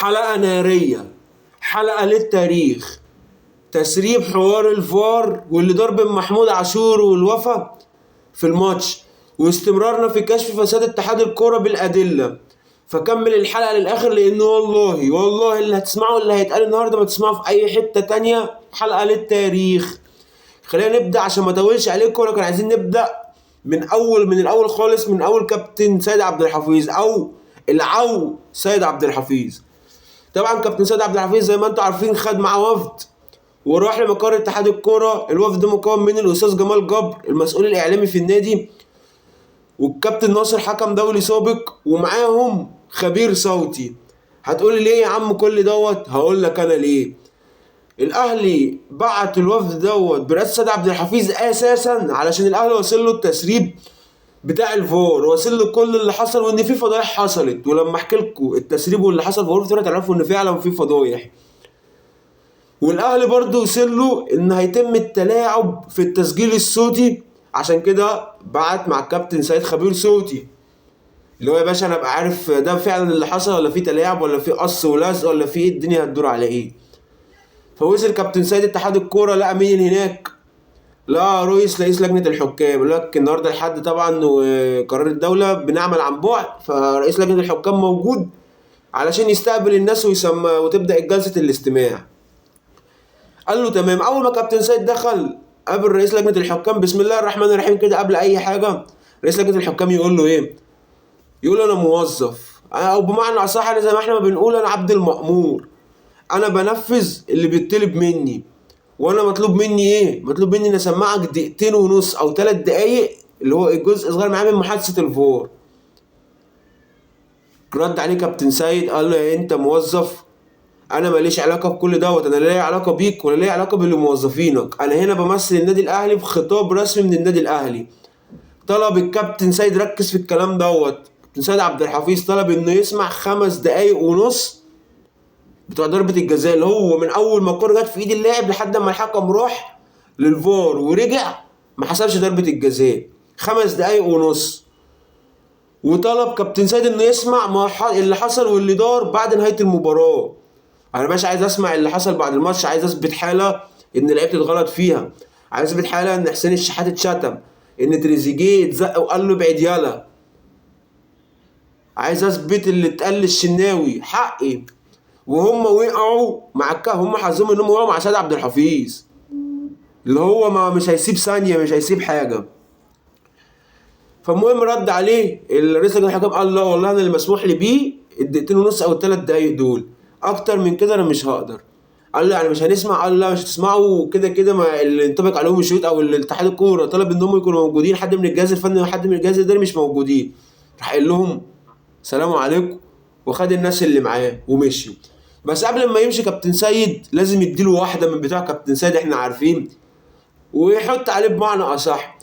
حلقة نارية، حلقة للتاريخ. تسريب حوار الفار واللي ضرب محمود عاشور والوفا في الماتش، واستمرارنا في كشف فساد اتحاد الكرة بالأدلة. فكمل الحلقة للآخر، لأنه والله اللي هتسمعه اللي هيتقال النهاردة ما تسمعه في أي حتة تانية. حلقة للتاريخ. خلينا نبدأ عشان ما اطولش عليكم، ولكن عايزين نبدأ من الأول خالص، من أول كابتن سيد عبد الحفيظ أو سيد عبد الحفيظ. طبعا كابتن سيد عبد الحفيظ زي ما انتم عارفين خد معاه وفد وراح لمقر اتحاد الكوره. الوفد ده مكون من الاستاذ جمال جبر المسؤول الاعلامي في النادي، والكابتن ناصر حكم دولي سابق، ومعاهم خبير صوتي. هتقولي ليه يا عم كل دوت؟ هقول لك انا ليه. الاهلي بعت الوفد دوت برئاسه سيد عبد الحفيظ اساسا علشان الاهلي واصل له التسريب بتاع الفار، واصل له كل اللي حصل وان في فضايح حصلت. ولما احكي لكم التسريب واللي حصل في غرفه تعرفوا ان فعلا في فضايح. والاهلي برضه وصل له ان هيتم التلاعب في التسجيل الصوتي، عشان كده بعت مع الكابتن سيد خبير صوتي اللي هو يا باشا انا ابقى عارف ده فعلا اللي حصل ولا في تلاعب ولا في قص ولزق ولا في ايه، الدنيا هتدور على ايه. فوصل كابتن سيد اتحاد الكوره، لقى مين هناك؟ لا رئيس لجنة الحكام. يقول لك النهارده الحد طبعا وقرار الدولة بنعمل عن بعد، فرئيس لجنة الحكام موجود علشان يستقبل الناس ويسمى وتبدأ جلسة الاستماع. قال له تمام. أول ما كابتن سيد دخل قابل رئيس لجنة الحكام، بسم الله الرحمن الرحيم كده قبل أي حاجة، رئيس لجنة الحكام يقول له إيه؟ يقول له أنا موظف، أو بمعنى أصح زي ما إحنا ما بنقول أنا عبد المأمور، أنا بنفذ اللي بيطلب مني. وانا مطلوب مني ايه؟ مطلوب مني ان اسمعك 2.5 او 3 دقايق اللي هو الجزء صغير معاه من محادثه الفار. رد عليه كابتن سيد قال له يا انت موظف، انا ماليش علاقه بكل دوت، انا لا ليا علاقه بيك ولا ليا علاقه باللي موظفينك، انا هنا بمثل النادي الاهلي بخطاب رسمي من النادي الاهلي. طلب الكابتن سيد، ركز في الكلام دوت، كابتن سيد عبد الحفيظ طلب انه يسمع 5 دقايق ونص بتوع ضربة الجزاء، اللي هو من أول ما الكورة جت في إيد اللاعب لحد ما الحكم راح للفار ورجع ما حسبش ضربة الجزاء. 5 دقايق ونص. وطلب كابتن سيد إنه يسمع اللي حصل واللي دار بعد نهاية المباراة. أنا مش عايز أسمع اللي حصل بعد الماتش، عايز أثبت حالة إن لعيبة اتغلط فيها، عايز أثبت حالة إن حسين الشحات اتشتم، إن تريزيجيه اتزق وقال له ابعد يالا، عايز أثبت اللي اتقال للشناوي حقي. وهم وقعوا مع هم حظهم انهم وقعوا مع سيد عبد الحفيظ اللي هو ما مش هيسيب ثانيه، مش هيسيب حاجه. فالمهم رد عليه الرئيس لجنة الحكام قال لا والله انا اللي مسموح لي بيه الدقيقتين ونص او ال3 دقايق دول، اكتر من كده انا مش هقدر. قال له يعني مش هنسمع؟ قال له لا مش هتسمعوا، كده كده ما اللي انطبق عليهم الشروط او الاتحاد الكوره طلب ان هم يكونوا موجودين، حد من الجهاز الفني وحد من الجهاز الاداري مش موجودين. راح قال لهم سلام عليكم وخد الناس اللي معاه ومشي. بس قبل ما يمشي كابتن سيد لازم يديله واحده من بتوع كابتن سيد احنا عارفين ويحط عليه بمعنى اصح.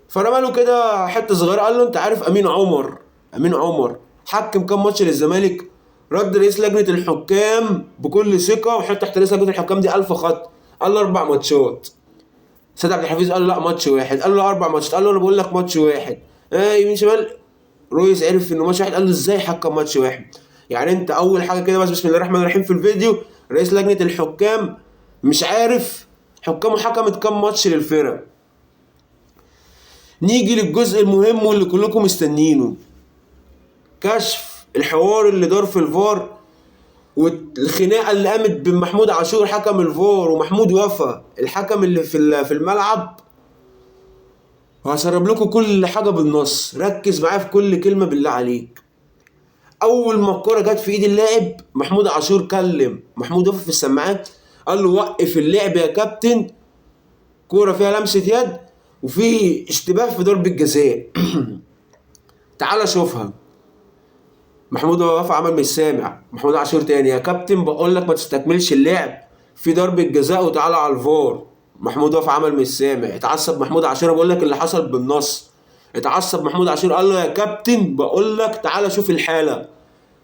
فرمى له كده حته صغيره، قال له انت عارف امين عمر حكم كام ماتش للزمالك؟ رد رئيس لجنه الحكام بكل ثقه وحط تحت رئيس لجنه الحكام دي 1000 خط، قال له 4 ماتشات. سيد عبد الحفيظ قال له لا ماتش واحد، قال له 4 ماتشات، قال له انا بقول لك ماتش واحد. يمين شمال رويس عرف انه ماتش واحد، قال له ازاي حكم ماتش واحد؟ يعني انت اول حاجه كده بس بسم الله الرحمن الرحيم في الفيديو رئيس لجنه الحكام مش عارف حكامه حكمت كام ماتش للفرق. نيجي للجزء المهم واللي كلكم مستنيينه، كشف الحوار اللي دار في الفار والخناقه اللي قامت بين محمود عاشور حكم الفار ومحمود وفا الحكم اللي في الملعب. وهسرب لكم كل حاجه بالنص، ركز معايا في كل كلمه بالله عليك. اول ما الكوره جت في ايد اللاعب محمود عاشور كلم محمود وفا في السماعات قال له وقف اللعب يا كابتن، كوره فيها لمسه يد وفي اشتباه في ضربه جزاء تعال شوفها. محمود وفا عمل مش سامع، محمود عاشور تاني يا كابتن بقول لك ما تستكملش اللعب في ضربه جزاء وتعالى على الفار. محمود وفا عمل مش سامع، اتعصب محمود عاشور، بقول لك اللي حصل بالنص. اتعصب محمود عاشور قال له يا كابتن بقول لك تعالى شوف الحاله،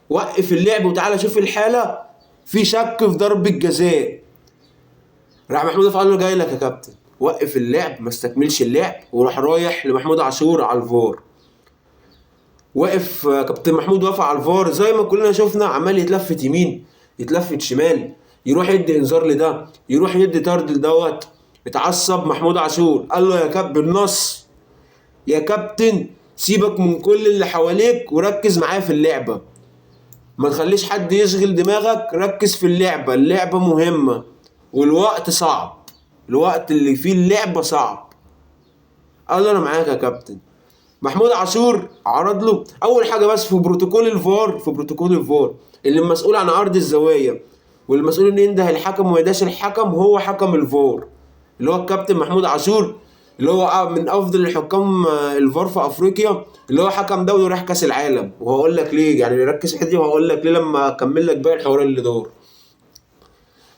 وقف اللعب وتعالى شوف الحاله في شك في ضربه جزاء. راح محمود وفا قال له جاي لك يا كابتن، وقف اللعب ما استكملش اللعب وراح رايح لمحمود عاشور على الفار. وقف كابتن محمود وفا على الفار زي ما كلنا شفنا عمال يتلفت يمين يتلفت شمال، يروح يدي انذار لده، يروح يدي طرد لدوت. اتعصب محمود عاشور قال له يا كابتن بالنص، يا كابتن سيبك من كل اللي حواليك وركز معايا في اللعبة، ما تخليش حد يشغل دماغك، ركز في اللعبة، اللعبة مهمة والوقت صعب، الوقت اللي فيه اللعبة صعب. قال له انا معاك يا كابتن. محمود عاشور عرض له اول حاجة بس في بروتوكول الفار، في بروتوكول الفار اللي مسؤول عن عرض الزوايا والمسؤول ان ينده الحكم وما يداش الحكم هو حكم الفار، اللي هو الكابتن محمود عاشور، اللي هو من افضل الحكام الفار في افريقيا، اللي هو حكم دولي وراح كاس العالم. وهقول لك ليه، يعني ركز في الحته دي وهقول لك ليه لما اكمل لك باقي الحوار اللي دار.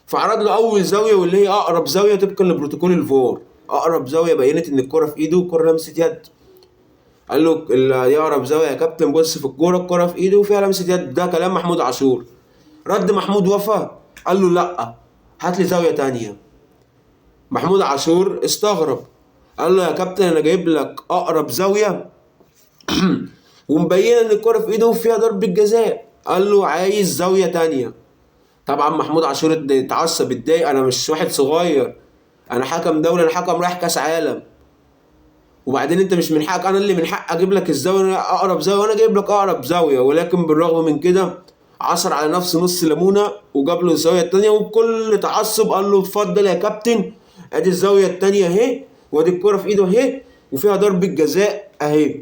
فعرض له اول زاويه واللي هي اقرب زاويه طبقا لبروتوكول الفار، اقرب زاويه بينت ان الكره في ايده والكره لمسه يد. قال له دي اقرب زاويه يا كابتن، بص في الكره في ايده وفيها لمسه يد. ده كلام محمود عاشور. رد محمود وفا قال له لا هات لي زاويه تانية. محمود عاشور استغرب قال له يا كابتن انا جايب لك اقرب زاويه ومبينه ان الكره في ايده وفيها ضربه جزاء. قال له عايز زاويه تانية. طبعا محمود عاشور اتعصب اتضايق، انا مش واحد صغير، انا حكم دولي، انا حكم رايح كاس عالم، وبعدين انت مش من حقك، انا اللي من حق اجيب لك الزاويه اقرب زاويه، وانا جايب لك اقرب زاويه. ولكن بالرغم من كده عصر على نفسه نص ليمونه وجاب له الزاويه التانية، وبكل تعصب قال له اتفضل يا كابتن ادي الزاويه التانية اهي، وادي الكره في ايده اهي وفيها ضربه جزاء اهي.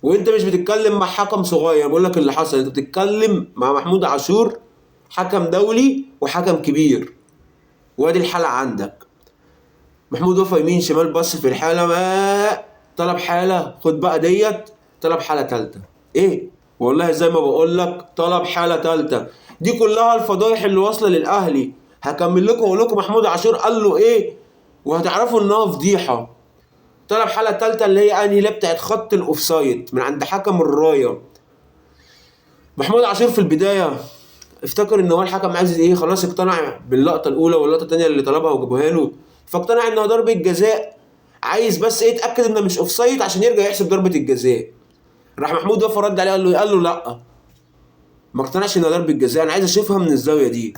وانت مش بتتكلم مع حكم صغير، بقول لك اللي حصل، انت بتتكلم مع محمود عاشور حكم دولي وحكم كبير، وادي الحلقه عندك. محمود وفا يمين شمال بص في الحاله، ما طلب حاله، خد بقى ديت، طلب حاله ثالثه. ايه والله زي ما بقول لك طلب حاله ثالثه. دي كلها الفضايح اللي واصله للاهلي، هكمل لكم واقول لكم محمود عاشور قال له ايه وهتعرفوا انها فضيحه. طلب حاله ثالثه اللي هي انهي، اللي بتاعت خط الاوفسايد من عند حكم الرايه. محمود عاشور في البدايه افتكر ان هو الحكم عايز ايه، خلاص اقتنع باللقطه الاولى واللقطه الثانيه اللي طلبها وجابوها له، فاقتنع انها ضربه جزاء، عايز بس ايه يتاكد انها مش اوفسايد عشان يرجع يحسب ضربه الجزاء. راح محمود وفا رد عليه قال له لا ما اقتنعش انها ضربه جزاء، انا عايز اشوفها من الزاويه دي،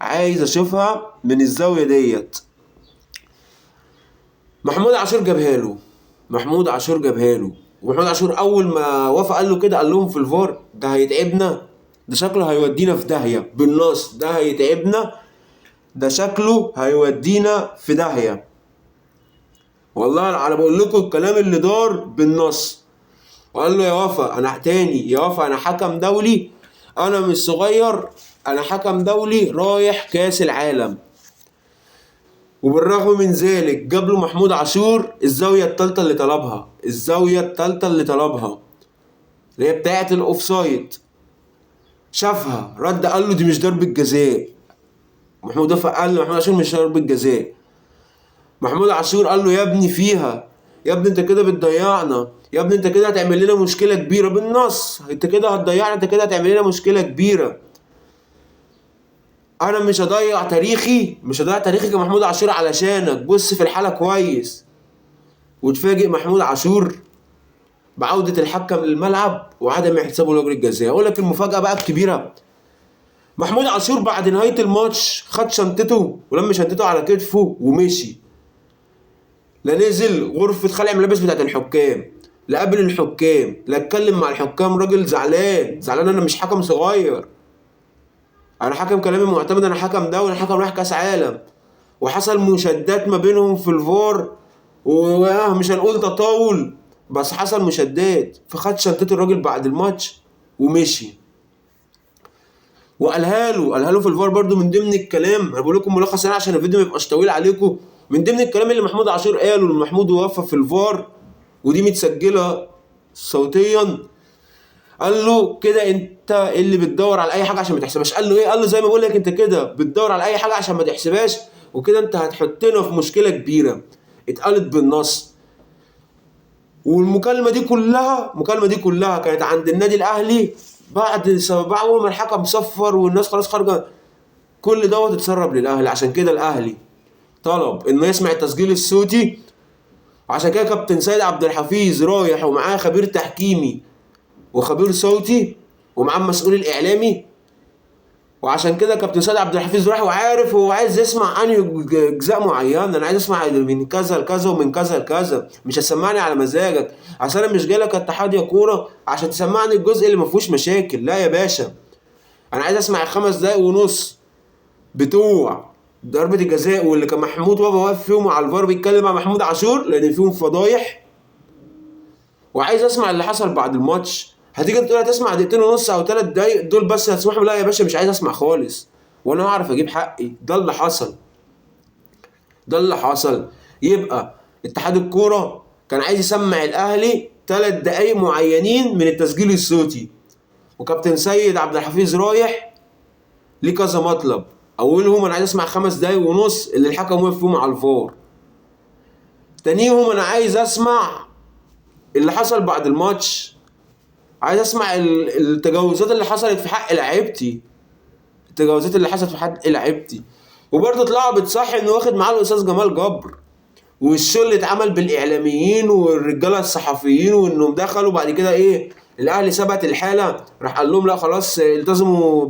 عايز اشوفها من الزاويه ديت. محمود عاشور جابها له، محمود عاشور جابها له. ومحمود عاشور اول ما وافق قال له كده، قال لهم في الفار ده هيتعبنا، ده شكله هيودينا في داهيه، بالنص ده هيتعبنا، ده شكله هيودينا في داهيه. والله انا بقول لكم الكلام اللي دار بالنص. وقال له يا وفا انا تاني، يا وفا انا حكم دولي، انا مش صغير، انا حكم دولي رايح كاس العالم. وبالرغم من ذلك جاب له محمود عاشور الزاويه الثالثه اللي طلبها، الزاويه الثالثه اللي طلبها اللي هي بتاعه الاوفسايد. شافها رد قال له دي مش ضربه جزاء. محمود وفا قال له محمود عاشور مش ضربه جزاء. محمود عاشور قال له يا ابني فيها، يا ابني انت كده بتضيعنا، يا ابني انت كده هتعمل لنا مشكله كبيره، بالنص انت كده هتضيعنا، انت كده هتعمل لنا مشكله كبيره. انا مش هضيع تاريخي، مش هضيع تاريخي كمحمود عاشور علشانك، بص في الحاله كويس. وتفاجئ محمود عاشور بعودة الحكم للملعب وعدم احتسابه لركلة الجزاء. اقول لك المفاجأة بقى الكبيرة، محمود عاشور بعد نهاية الماتش خد شنطته ولم شنطته على كتفه ومشي، لا نزل غرفة خلع الملابس بتاعت الحكام، لا قابل الحكام، لا اتكلم مع الحكام. راجل زعلان زعلان، انا مش حكم صغير، انا حكم كلامي معتمد، انا حكم دولي، انا حكم رايح كاس عالم. وحصل مشادات ما بينهم في الفار، ومش هنقول تطاول بس حصل مشادات. فخد شنطته الراجل بعد الماتش ومشي. وقالها له في الفار برضو من ضمن الكلام، انا بقول لكم ملخص يعني عشان الفيديو ما يبقاش طويل عليكم، من ضمن الكلام اللي محمود عاشور قاله لمحمود وفا في الفار، ودي متسجله صوتيا. قال له كده انت اللي بتدور على اي حاجه عشان ما تحسبهاش. قال له ايه؟ قال له زي ما بقول لك انت كده بتدور على اي حاجه عشان ما تحسبهاش، وكده انت هتحطنا في مشكله كبيره. اتقالت بالنص. والمكالمه دي كلها، المكالمه دي كلها كانت عند النادي الاهلي بعد اول ما الحكم صفر والناس خلاص خارجه، كل دوت اتسرب للاهلي. عشان كده الاهلي طلب انه يسمع التسجيل الصوتي، وعشان كده كابتن سيد عبد الحفيظ رايح ومعاه خبير تحكيمي وخبير صوتي ومعاه المسؤول الاعلامي وعشان كده كابتن سيد عبد الحفيظ راح وعارف هو عايز يسمع انهي اجزاء معينه. انا عايز اسمع من كذا لكذا ومن كذا لكذا، مش هتسمعني على مزاجك. عشان انا مش جايلك اتحاد يا كوره عشان تسمعني الجزء اللي ما فيهوش مشاكل، لا يا باشا. انا عايز اسمع ال5 دقايق ونص بتوع ضربه الجزاء واللي كان محمود بابا واقف فيهم على الفار بيتكلم مع محمود عاشور لان فيهم فضايح. وعايز اسمع اللي حصل بعد الماتش. هتيجي تقول هتسمع دقيقتين ونص او 3 دقايق دول بس هتسمعهم؟ لا يا باشا، مش عايز اسمع خالص، وانا هعرف اجيب حقي. ده اللي حصل، ده اللي حصل. يبقى اتحاد الكوره كان عايز يسمع الاهلي 3 دقايق معينين من التسجيل الصوتي، وكابتن سيد عبد الحفيظ رايح ليه كذا مطلب. اولهم انا عايز اسمع 5 دقايق ونص اللي الحكم وقف فيهم على الفار. تانيهم انا عايز اسمع اللي حصل بعد الماتش، عايز اسمع التجاوزات اللي حصلت في حق لعيبتي، التجاوزات اللي حصلت في حق لعيبتي. وبرضه طلعوا بتصحي انه واخد معاه الاستاذ جمال جبر، والشغل اللي اتعمل بالاعلاميين والرجاله الصحفيين، وانهم دخلوا بعد كده ايه الاهلي ثبت الحاله، راح قال لهم لا خلاص التزموا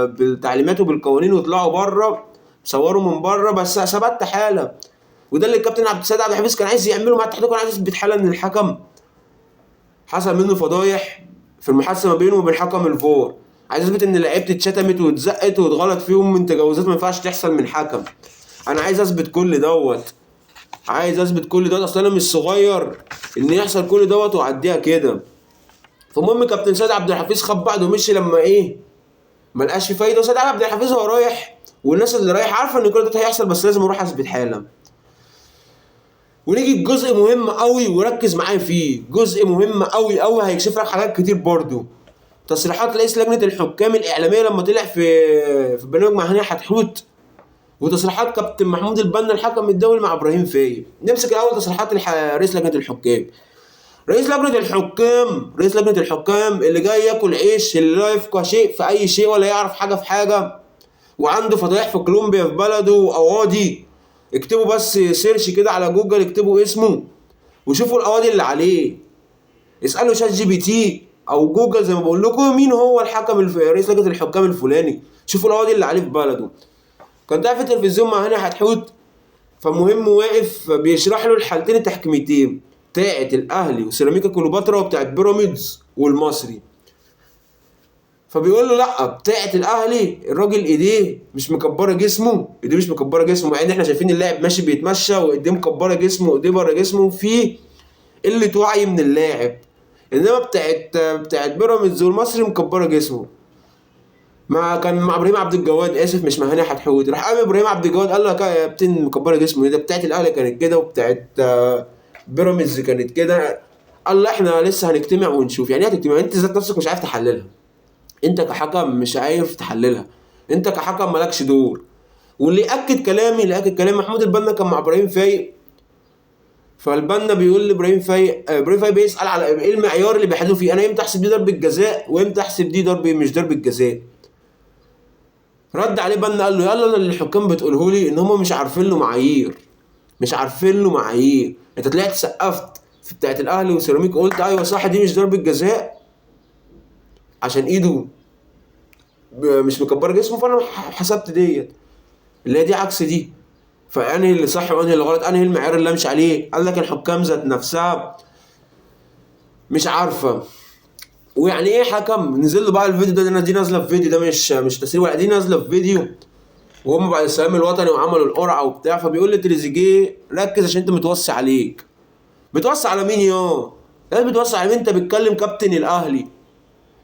بالتعليمات وبالقوانين وطلعوا بره صوروا من بره بس ثبت حاله. وده اللي الكابتن عبد السيد عبد الحفيظ كان عايز يعمله مع الاتحاد، كان عايز يثبت حاله ان الحكم حصل منه فضايح في المحادثه ما بينه وبين حكم الفار، عايز اثبت ان لعيبه اتشتمت واتزقت واتغلط فيهم من تجاوزات ما ينفعش تحصل من حكم. انا عايز اثبت كل دوت، عايز اثبت كل دوت، اصل انا مش صغير ان يحصل كل دوت واعديها كده. فالمهم كابتن سيد عبد الحفيظ خد بعضه ومشي لما ايه ما لقاش في فايده. وسيد عبد الحفيظ هو رايح والناس اللي رايح عارفه ان كل ده هيحصل بس لازم اروح اثبت حاله. ونيجي الجزء مهم قوي وركز معايا فيه، جزء مهم قوي قوي هيكشف لك حاجات كتير برضو. تصريحات رئيس لجنه الحكام الاعلاميه لما طلع في برنامج مع هاني حتحوت، وتصريحات كابتن محمود البنا الحكم الدولي مع ابراهيم فايق. نمسك الاول تصريحات رئيس لجنه الحكام. رئيس لجنه الحكام اللي جاي ياكل عيش، اللي لا يفقه شيء في اي شيء ولا يعرف حاجه في حاجه، وعنده فضايح في كولومبيا في بلده وقواضي. اكتبوا بس سيرش كده على جوجل، اكتبوا اسمه وشوفوا القواضي اللي عليه. اسالوا شات جي بي تي او جوجل زي ما بقول لكم مين هو الحكم رئيس لجنه الحكام الفلاني، شوفوا القواضي اللي عليه في بلده. كان قاعد في التلفزيون مع هاني حتحوت، فمهم واقف بيشرح له الحالتين التحكيميتين بتاعت الاهلي وسيراميكا كليوباترا وبتاعت بيراميدز والمصري. فبيقول له لا بتاعت الاهلي الراجل ايديه مش مكبره جسمه، ايديه مش مكبره جسمه، مع ان احنا شايفين اللاعب ماشي بيتمشى وايديه مكبره جسمه وايديه بره جسمه، في قله وعي من اللاعب. انما بتاعت بيراميدز والمصري مكبره جسمه. ما كان مع ابراهيم عبد الجواد، اسف مش مع هاني حتحوت، راح قام ابراهيم عبد الجواد قال لك يا كابتن مكبره جسمه، ده بتاعت الاهلي كانت كده وبتاعت بيراميدز كانت كده. قال لا احنا لسه هنجتمع ونشوف. يعني ايه هتجتمع؟ انت ذات نفسك مش عارف تحللها، انت كحكم مش عارف تحللها، انت كحكم مالكش دور. واللي اكد كلامي محمود البنا كان مع ابراهيم فايق، فالبنا بيقول لابراهيم فايق، ابراهيم فايق بيسال على ايه المعيار اللي بيحددوا فيه انا امتى احسب دي ضربه جزاء وامتى احسب دي ضربه مش ضربه جزاء. رد عليه بنا قال له يلا انا اللي الحكام بتقوله لي ان هم مش عارفين له معايير، مش عارفين له معايير. انت طلعت سقفت في بتاعت الاهلي وسيراميك قلت ايوه صح دي مش ضربه جزاء عشان ايده مش مكبره جسمه، فانا حسبت ديت اللي هي دي عكس دي. فانهي اللي صح وانهي اللي غلط؟ انهي المعيار اللي امشي عليه؟ قال لك الحكام ذات نفسها مش عارفه. ويعني ايه حكم؟ نزل له بقى الفيديو ده، دي نازله في فيديو، ده مش تسريب ولا دي نازله في فيديو، وهم بعد السلام الوطني وعملوا القرعه وبتاع. فبيقول لتريزيجيه ركز عشان انت متوصي عليك. بتوصي على مين يا؟ لازم بتوصي على مين؟ انت بتكلم كابتن الاهلي،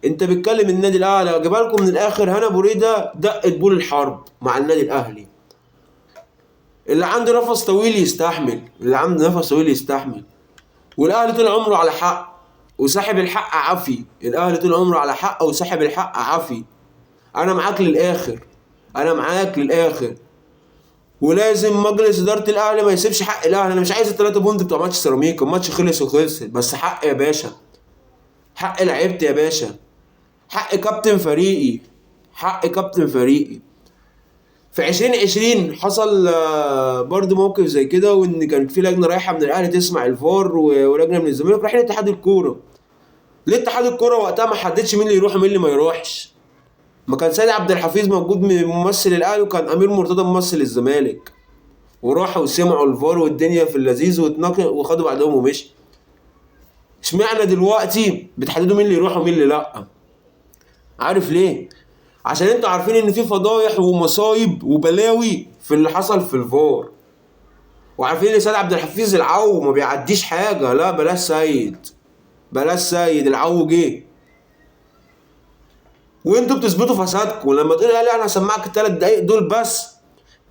انت بتكلم النادي الاهلي. اجيبها لكم من الاخر، هنا بريده دقت بول الحرب مع النادي الاهلي. اللي عنده نفس طويل يستحمل، اللي عنده نفس طويل يستحمل. والاهلي طول عمره على حق وصاحب الحق عفي، الاهلي طول عمره على حق وصاحب الحق عفي. انا معاك للاخر، انا معاك للاخر. ولازم مجلس اداره الاهلي ما يسيبش حق الاهلي. انا مش عايز ال3 بونت بتوع ماتش سيراميكا، الماتش خلص وخلصت، بس حق يا باشا، حق لعيبتي يا باشا، حق كابتن فريقي، حق كابتن فريقي. في 2020 حصل برضه موقف زي كده، وان كانت في لجنه رايحه من الاهلي تسمع الفار ولجنه من الزمالك رايحين اتحاد الكوره. ليه اتحاد الكوره وقتها ما حددش مين اللي يروح ومين اللي ما يروحش؟ ما كان سيد عبد الحفيظ موجود ممثل الاهلي، وكان امير مرتضى ممثل الزمالك، وراحوا وسمعوا الفار والدنيا في اللذيذ واتناقشوا وخدوا بعدهم ومشي. اشمعنى دلوقتي بتحددوا مين اللي يروح ومين اللي لا؟ عارف ليه؟ عشان انتوا عارفين ان في فضايح ومصايب وبلاوي في اللي حصل في الفار، وعارفين ان سيد عبد الحفيظ العو ما بيعديش حاجه. لا بلاش سيد، بلاش سيد، العو جه وانتوا بتثبتوا فسادكم. لما تقول لي انا هسمعك الثلاث دقايق دول بس،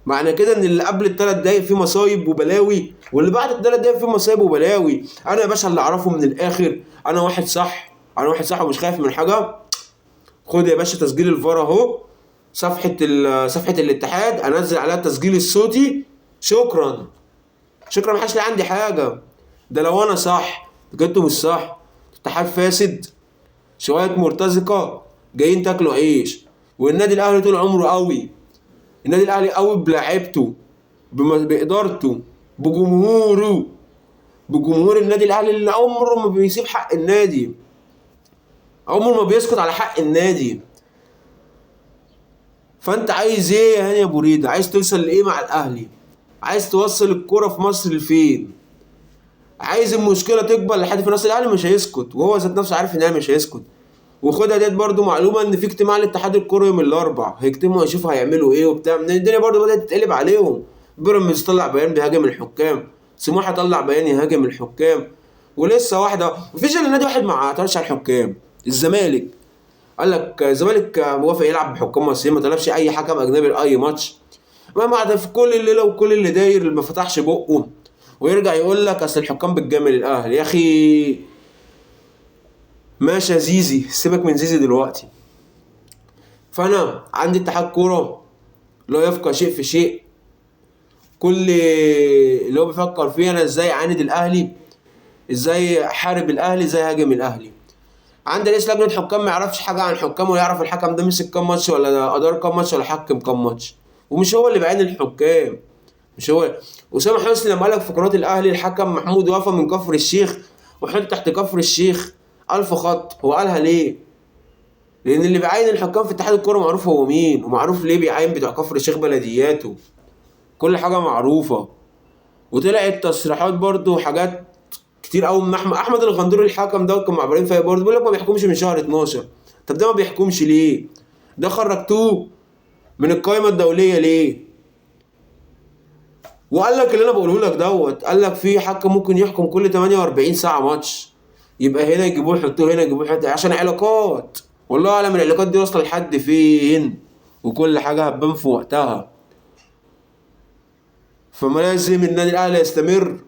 معنى كده ان اللي قبل الثلاث دقايق فيه مصايب وبلاوي، واللي بعد الثلاث دقايق فيه مصايب وبلاوي. انا يا باشا اللي اعرفه من الاخر، انا واحد صح، انا واحد صح ومش خايف من حاجه. خد يا باشا تسجيل الفار اهو، صفحه الاتحاد انزل عليها التسجيل الصوتي. شكرا شكرا، محدش لي عندي حاجه. ده لو انا صح، لكن انتوا مش صح. اتحاد فاسد، شويه مرتزقه جايين تاكلوا عيش. والنادي الاهلي طول عمره قوي، النادي الاهلي قوي بلاعيبته، بادارته، بجمهوره، بجمهور النادي الاهلي اللي عمره ما بيسيب حق النادي، عمره ما بيسكت على حق النادي. فانت عايز ايه يا هاني يا ابو ريده؟ عايز توصل لايه مع الاهلي؟ عايز توصل الكرة في مصر لفين؟ عايز المشكله تكبر لحد في نص الاهلي؟ مش هيسكت، وهو ذات نفسه عارف ان الاهلي مش هيسكت. وخدها ديت برضو معلومه، ان في اجتماع لاتحاد الكوره يوم الاربعاء، هيجتمعوا يشوفوا هيعملوا ايه وبتاع. من الدنيا برضو بدات تتقلب عليهم. بيراميدز طلع بيان بيهاجم الحكام، سموحه طلع بيان يهاجم الحكام، ولسه واحده مفيش الا نادي واحد ما اعترضش على الحكام، الزمالك. قال لك الزمالك موافق يلعب بحكام مصريين، ما طلبش اي حكم اجنبي لاي ماتش. ما بعد في كل الليله وكل اللي داير اللي ما فتحش بقه، ويرجع يقول لك اصل الحكام بتجامل الاهلي. يا اخي ماشي يا زيزي، سيبك من زيزي دلوقتي. فانا عندي اتحاد كوره لا يفقه شيء في شيء، كل اللي هو بيفكر فيه انا ازاي اعاند الاهلي، ازاي احارب الاهلي، ازاي اهاجم الاهلي. عندي رئيس لجنه حكام ما يعرفش حاجه عن الحكام، ولا يعرف الحكم ده مسك كام ماتش، ولا ادار كام ماتش، ولا حكم كام ماتش. ومش هو اللي بعين الحكام، مش هو. اسامه حسني لما قالك في قناه الاهلي الحكم محمود وفا من كفر الشيخ وحط تحت كفر الشيخ 1000 خط، هو قالها ليه؟ لان اللي بيعين الحكام في اتحاد الكوره معروف هو مين، ومعروف ليه بيعين بتوع كفر الشيخ بلدياته، كل حاجه معروفه. وطلعت تصريحات برضو وحاجات كتير قوي من احمد الغندور الحكم ده، كان مع ابراهيم فايق برضه بيقول لك ما بيحكمش من شهر 12. طب ده ما بيحكمش ليه؟ ده خرجتوه من القائمه الدوليه ليه؟ وقال لك اللي انا بقوله لك دوت، قال لك في حكم ممكن يحكم كل 48 ساعه ماتش، يبقى هنا يجيبوه يحطوه هنا يجيبوه يحطوه عشان علاقات. والله اعلم العلاقات دي واصله لحد فين، وكل حاجه هتبان في وقتها. فما لازم النادي الاهلي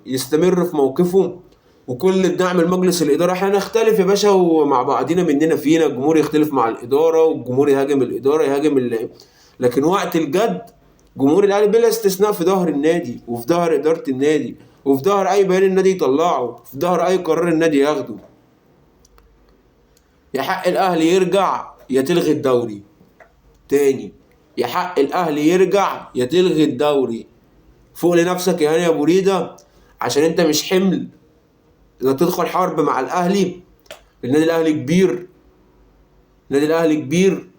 يستمر في موقفه، وكل الدعم لمجلس الاداره. احنا نختلف يا باشا ومع بعضينا مننا فينا، الجمهور يختلف مع الاداره، والجمهور يهاجم الاداره، لكن وقت الجد جمهور الاهلي بلا استثناء في ظهر النادي، وفي ظهر اداره النادي، وفي ظهر اي بيان النادي يطلعه، في ظهر اي قرار النادي ياخده. يا حق الاهلي يرجع يا تلغي الدوري تاني، يا حق الاهلي يرجع يا تلغي الدوري. فوق لنفسك يا هاني يا ابو ريده، عشان انت مش حمل انك تدخل حرب مع الاهلي. النادي الاهلي كبير، النادي الاهلي كبير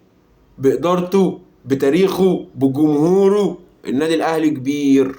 بادارته، بتاريخه، بجمهوره. النادي الاهلي كبير.